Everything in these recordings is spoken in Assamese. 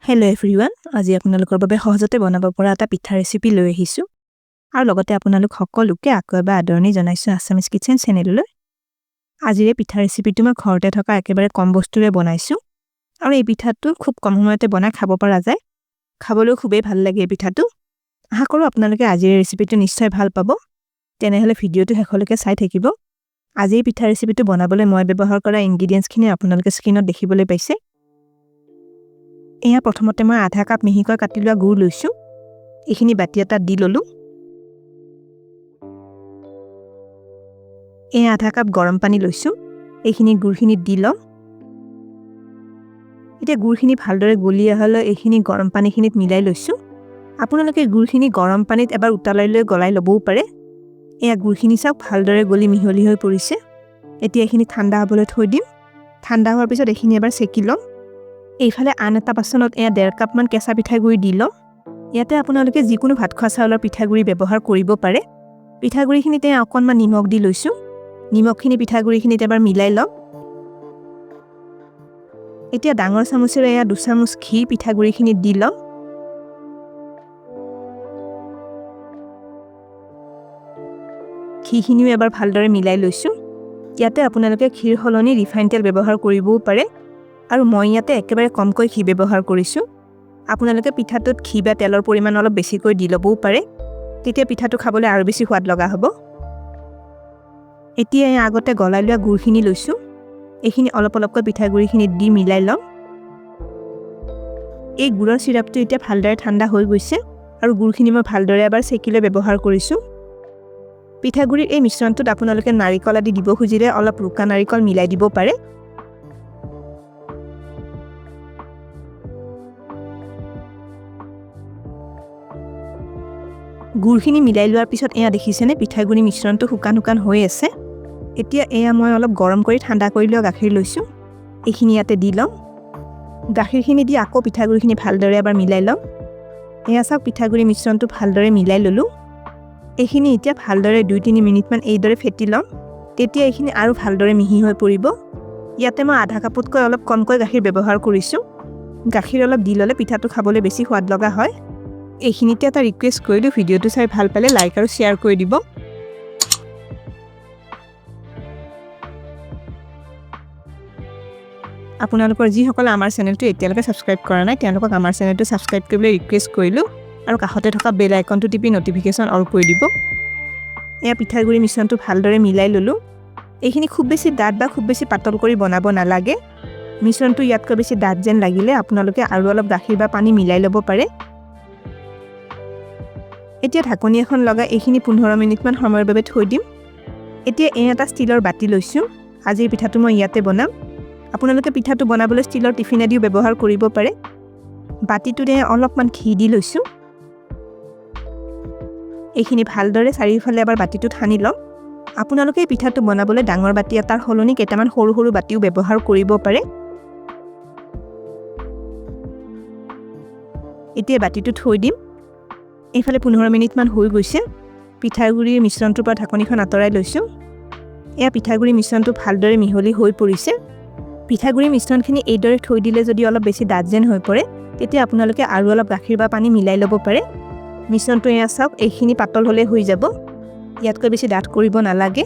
Hello everyone, আজি আপোনালোকৰ বাবে সহজতে বনাব পৰা এটা পিঠা ৰেচিপি লৈ আহিছো আৰু লগতে আপোনালোক সকলোকে আকৌ এবাৰ আদৰণি জনাইছো আছামিজ কিচেন চেনেললৈ। আজিৰ পিঠা ৰেচিপিটো মই ঘৰতে থকা একেবাৰে কম বস্তুৰে বনাইছো আৰু এই পিঠাটো খুব কম সময়তে বনাই খাব পৰা যায়। খাবলৈ খুবেই ভাল লাগে এই পিঠাটো। আশা কৰো আপোনালোকে আজিৰ ৰেচিপিটো নিশ্চয় ভাল পাব। তেনেহলে ভিডিওটো শেষলৈকে চাই থাকিব। আজি পিঠা ৰেচিপিটো বনাবলৈ মই ব্যৱহাৰ কৰা ইনগ্ৰেডিয়েন্টছখিনি আপোনালোকে স্ক্ৰীনত দেখিবলৈ পাইছে। এয়া প্ৰথমতে মই আধা কাপ মিহিকৈ কাটি লোৱা গুড় লৈছো। এইখিনি বাটি এটাত দি ললো। এয়া আধা কাপ গৰম পানী লৈছো। এইখিনি গুড়খিনি দি লম। এতিয়া গুড়খিনি ভালদৰে গলি আহলৈ এইখিনি গৰম পানীখিনিত মিলাই লৈছো। আপোনালোকে গুড়খিনি গৰম পানীত এবাৰ উতলাই লৈ গলাই লবও পাৰে। এয়া গুড়খিনি চাওক ভালদৰে গলি মিহলি হৈ পৰিছে। এতিয়া এইখিনি ঠাণ্ডা হ'বলৈ থৈ দিম। ঠাণ্ডা হোৱাৰ পিছত এইখিনি এবাৰ চেকি লম। এইফালে আন এটা বাচনত এয়া 1.5 কাপ মান কেঁচা পিঠাগুড়ি দি লম। ইয়াতে আপোনালোকে যিকোনো ভাত খোৱা চাউলৰ পিঠাগুড়ি ব্যৱহাৰ কৰিব পাৰে। পিঠাগুড়িখিনিতে অকণমান নিমখ দি লৈছো। নিমখখিনি পিঠাগুড়িখিনিত এবাৰ মিলাই লম। এতিয়া ডাঙৰ চামুচেৰে এয়া 2 চামুচ ঘি পিঠাগুড়িখিনিত দি লম। ঘিখিনিও এবাৰ ভালদৰে মিলাই লৈছো। ইয়াতে আপোনালোকে ঘিৰ সলনি ৰিফাইন তেল ব্যৱহাৰ কৰিবও পাৰে। আৰু মই ইয়াতে একেবাৰে কমকৈ ঘি ব্যৱহাৰ কৰিছো। আপোনালোকে পিঠাটোত ঘি বা তেলৰ পৰিমাণ অলপ বেছিকৈ দি লবও পাৰে। তেতিয়া পিঠাটো খাবলৈ আৰু বেছি সোৱাদ লগা হ'ব। এতিয়া আগতে গলাই লোৱা গুড়খিনি লৈছো। এইখিনি অলপ অলপকৈ পিঠাগুড়িখিনিত দি মিলাই লম। এই গুড়ৰ চিৰাপটো এতিয়া ভালদৰে ঠাণ্ডা হৈ গৈছে আৰু গুড়খিনি মই ভালদৰে এবাৰ চেকিলৈ ব্যৱহাৰ কৰিছো। পিঠাগুড়িৰ এই মিশ্ৰণটোত আপোনালোকে নাৰিকল আদি দিব খুজিলে অলপ ৰুকা নাৰিকল মিলাই দিব পাৰে। গুড়খিনি মিলাই লোৱাৰ পিছত এয়া দেখিছেনে পিঠাগুড়ি মিশ্ৰণটো শুকান শুকান হৈ আছে। এতিয়া এয়া মই অলপ গৰম কৰি ঠাণ্ডা কৰি লোৱা গাখীৰ লৈছো। এইখিনি ইয়াতে দি লম। গাখীৰখিনি দি আকৌ পিঠাগুড়িখিনি ভালদৰে এবাৰ মিলাই লম। এয়া চাওক পিঠাগুড়ি মিশ্ৰণটো ভালদৰে মিলাই ললো। এইখিনি এতিয়া ভালদৰে 2-3 মিনিটমান এইদৰে ফেটি লম। তেতিয়া এইখিনি আৰু ভালদৰে মিহি হৈ পৰিব। ইয়াতে মই আধা কাপতকৈ অলপ কমকৈ গাখীৰ ব্যৱহাৰ কৰিছো। গাখীৰ অলপ দি ল'লে পিঠাটো খাবলৈ বেছি সোৱাদ লগা হয়। এইখিনিতে এটা ৰিকুৱেষ্ট কৰিলো, ভিডিওটো চাই ভাল পালে লাইক আৰু শ্বেয়াৰ কৰি দিব। আপোনালোকৰ যিসকলে আমাৰ চেনেলটো এতিয়ালৈকে সাবস্ক্ৰাইব কৰা নাই তেওঁলোকক আমাৰ চেনেলটো সাবস্ক্ৰাইব কৰিবলৈ ৰিকুৱেষ্ট কৰিলো আৰু কাষতে থকা বেল আইকনটো টিপি নটিফিকেশন অল কৰি দিব। এয়া পিঠাগুড়ি মিশ্ৰণটো ভালদৰে মিলাই ললো। এইখিনি খুব বেছি ডাঠ বা খুব বেছি পাতল কৰি বনাব নালাগে। মিশ্ৰণটো ইয়াতকৈ বেছি ডাঠ যেন লাগিলে আপোনালোকে আৰু অলপ গাখীৰ বা পানী মিলাই ল'ব পাৰে। এতিয়া ঢাকনি এখন লগাই এইখিনি 15 মিনিটমান সময়ৰ বাবে থৈ দিম। এতিয়া এটা ষ্টিলৰ বাটি লৈছো। আজিৰ পিঠাটো মই ইয়াতে বনাম। আপোনালোকে পিঠাটো বনাবলৈ ষ্টিলৰ টিফিন আদিও ব্যৱহাৰ কৰিব পাৰে। বাটিটোতে অলপমান ঘি দি লৈছো। এইখিনি ভালদৰে চাৰিওফালে এবাৰ বাটিটোত সানি লম। আপোনালোকে পিঠাটো বনাবলৈ ডাঙৰ বাটি এটাৰ সলনি কেইটামান সৰু সৰু বাটিও ব্যৱহাৰ কৰিব পাৰে। এতিয়া বাটিটো থৈ দিম। এইফালে 15 মিনিটমান হৈ গৈছে। পিঠাগুড়িৰ মিশ্ৰণটোৰ পৰা ঢাকনিখন আঁতৰাই লৈছো। এয়া পিঠাগুড়িৰ মিশ্ৰণটো ভালদৰে মিহলি হৈ পৰিছে। পিঠাগুড়িৰ মিশ্ৰণখিনি এইদৰে থৈ দিলে যদি অলপ বেছি ডাঠ যেন হৈ পৰে তেতিয়া আপোনালোকে আৰু অলপ গাখীৰ বা পানী মিলাই ল'ব পাৰে। মিশ্ৰণটো এয়া চাওক এইখিনি পাতল হ'লে হৈ যাব। ইয়াতকৈ বেছি ডাঠ কৰিব নালাগে।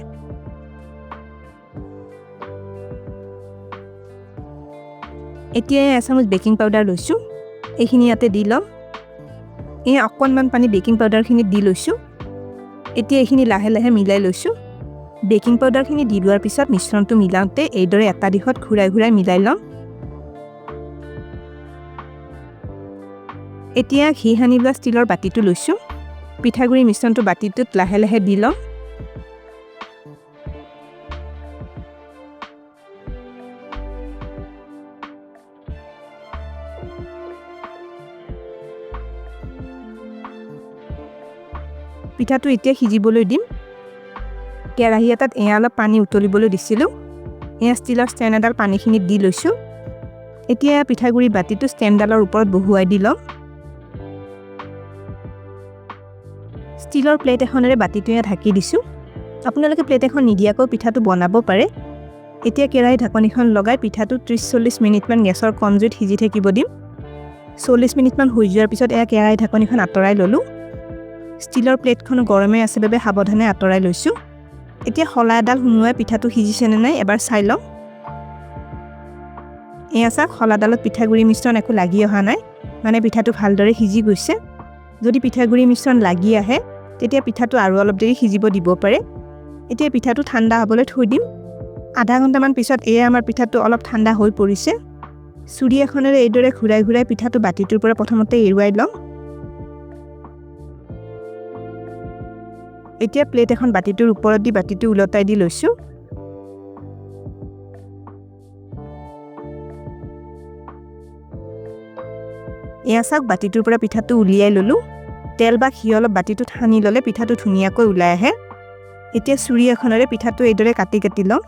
এতিয়া 1 চামুচ বেকিং পাউডাৰ লৈছো। এইখিনি ইয়াতে দি লম। অকণমান পানী বেকিং পাউডাৰখিনি দি লৈছো। এতিয়া এইখিনি লাহে লাহে মিলাই লৈছো। বেকিং পাউডাৰখিনি দি লোৱাৰ পিছত মিশ্ৰণটো মিলাওঁতে এইদৰে এটা দিশত ঘূৰাই ঘূৰাই মিলাই লম। এতিয়া ঘি সানি লোৱা ষ্টিলৰ বাটিটো লৈছো। পিঠাগুড়ি মিশ্ৰণটো বাটিটোত লাহে লাহে দি লম। পিঠাটো এতিয়া সিজিবলৈ দিম। কেৰাহী এটাত অলপ পানী উতলিবলৈ দিছিলো। ষ্টিলৰ ষ্টেণ্ড এডাল পানীখিনিত দি লৈছো। এতিয়া পিঠাগুড়ি বাটিটো ষ্টেণ্ডডালৰ ওপৰত বহুৱাই দি লম। ষ্টিলৰ প্লেট এখনেৰে বাটিটো ঢাকি দিছো। আপোনালোকে প্লেট এখন নিদিয়াকৈ পিঠাটো বনাব পাৰে। এতিয়া কেৰাহী ঢাকনিখন লগাই পিঠাটো 30-40 মিনিটমান গেছৰ কম জুইত সিজি থাকিব দিম। 40 মিনিটমান হৈ যোৱাৰ পিছত এয়া কেৰাহী ঢাকনিখন আঁতৰাই ল'লোঁ। ষ্টিলৰ প্লেটখন গৰমে আছে বাবে সাৱধানে আঁতৰাই লৈছোঁ। এতিয়া শলা এডাল সুমুৱাই পিঠাটো সিজিছেনে নাই এবাৰ চাই লওঁ। এয়া চাওক শলাডালত পিঠাগুড়ি মিশ্ৰণ একো লাগি অহা নাই, মানে পিঠাটো ভালদৰে সিজি গৈছে। যদি পিঠাগুড়ি মিশ্ৰণ লাগি আহে তেতিয়া পিঠাটো আৰু অলপ দেৰি সিজিব দিব পাৰে। এতিয়া পিঠাটো ঠাণ্ডা হ'বলৈ থৈ দিম। আধা ঘণ্টামান পিছত এয়া আমাৰ পিঠাটো অলপ ঠাণ্ডা হৈ পৰিছে। চুৰি এখনেৰে এইদৰে ঘূৰাই ঘূৰাই পিঠাটো বাতিটোৰ পৰা প্ৰথমতে এৰুৱাই ল'ম। এতিয়া প্লেট এখন বাতিটোৰ ওপৰত দি বাতিটো উলটাই দি লৈছোঁ। এয়া চাওক বাতিটোৰ পৰা পিঠাটো উলিয়াই ল'লোঁ। তেল বা ঘি অলপ বাতিটোত সানি ল'লে পিঠাটো ধুনীয়াকৈ ওলাই আহে। এতিয়া চুৰি এখনেৰে পিঠাটো এইদৰে কাটি কাটি ল'ম।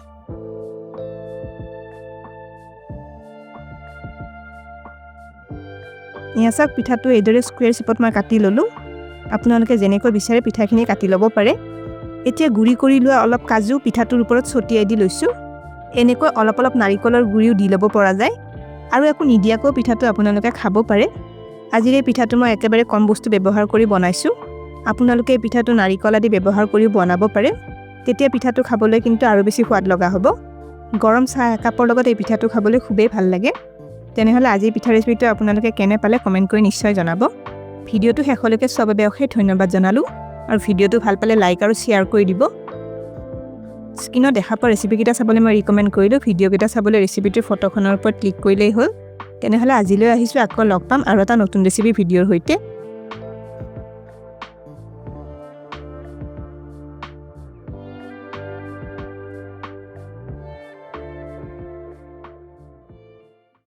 এয়া চাওক পিঠাটো এইদৰে স্কুৱেৰ শ্বেপত মই কাটি ল'লোঁ। আপোনালোকে যেনেকৈ বিচাৰে পিঠাখিনি কাটি ল'ব পাৰে। এতিয়া গুড়ি কৰি লোৱা অলপ কাজু পিঠাটোৰ ওপৰত ছটিয়াই দি লৈছোঁ। এনেকৈ অলপ অলপ নাৰিকলৰ গুড়িও দি ল'ব পৰা যায়, আৰু একো নিদিয়াকৈ পিঠাটো আপোনালোকে খাব পাৰে। আজিৰ এই পিঠাটো মই একেবাৰে কম বস্তু ব্যৱহাৰ কৰি বনাইছোঁ। আপোনালোকে এই পিঠাটো নাৰিকল আদি ব্যৱহাৰ কৰিও বনাব পাৰে। তেতিয়া পিঠাটো খাবলৈ কিন্তু আৰু বেছি সোৱাদ লগা হ'ব। গৰম চাহ একাপৰ লগত এই পিঠাটো খাবলৈ খুবেই ভাল লাগে। তেনেহ'লে আজিৰ পিঠা ৰেচিপিটো আপোনালোকে কেনে পালে কমেণ্ট কৰি নিশ্চয় জনাব। ভিডিঅ'টো শেষলৈকে চোৱাৰ বাবে অশেষ ধন্যবাদ জনালোঁ, আৰু ভিডিঅ'টো ভাল পালে লাইক আৰু শ্বেয়াৰ কৰি দিব। স্ক্ৰীনত দেখা পোৱা ৰেচিপিকেইটা চাবলৈ মই ৰিকমেণ্ড কৰিলোঁ। ভিডিঅ'কেইটা চাবলৈ ৰেচিপিটোৰ ফটোখনৰ ওপৰত ক্লিক কৰিলেই হ'ল। তেনেহ'লে আজিলৈ আহিছোঁ, আকৌ লগ পাম আৰু এটা নতুন ৰেচিপি ভিডিঅ'ৰ সৈতে।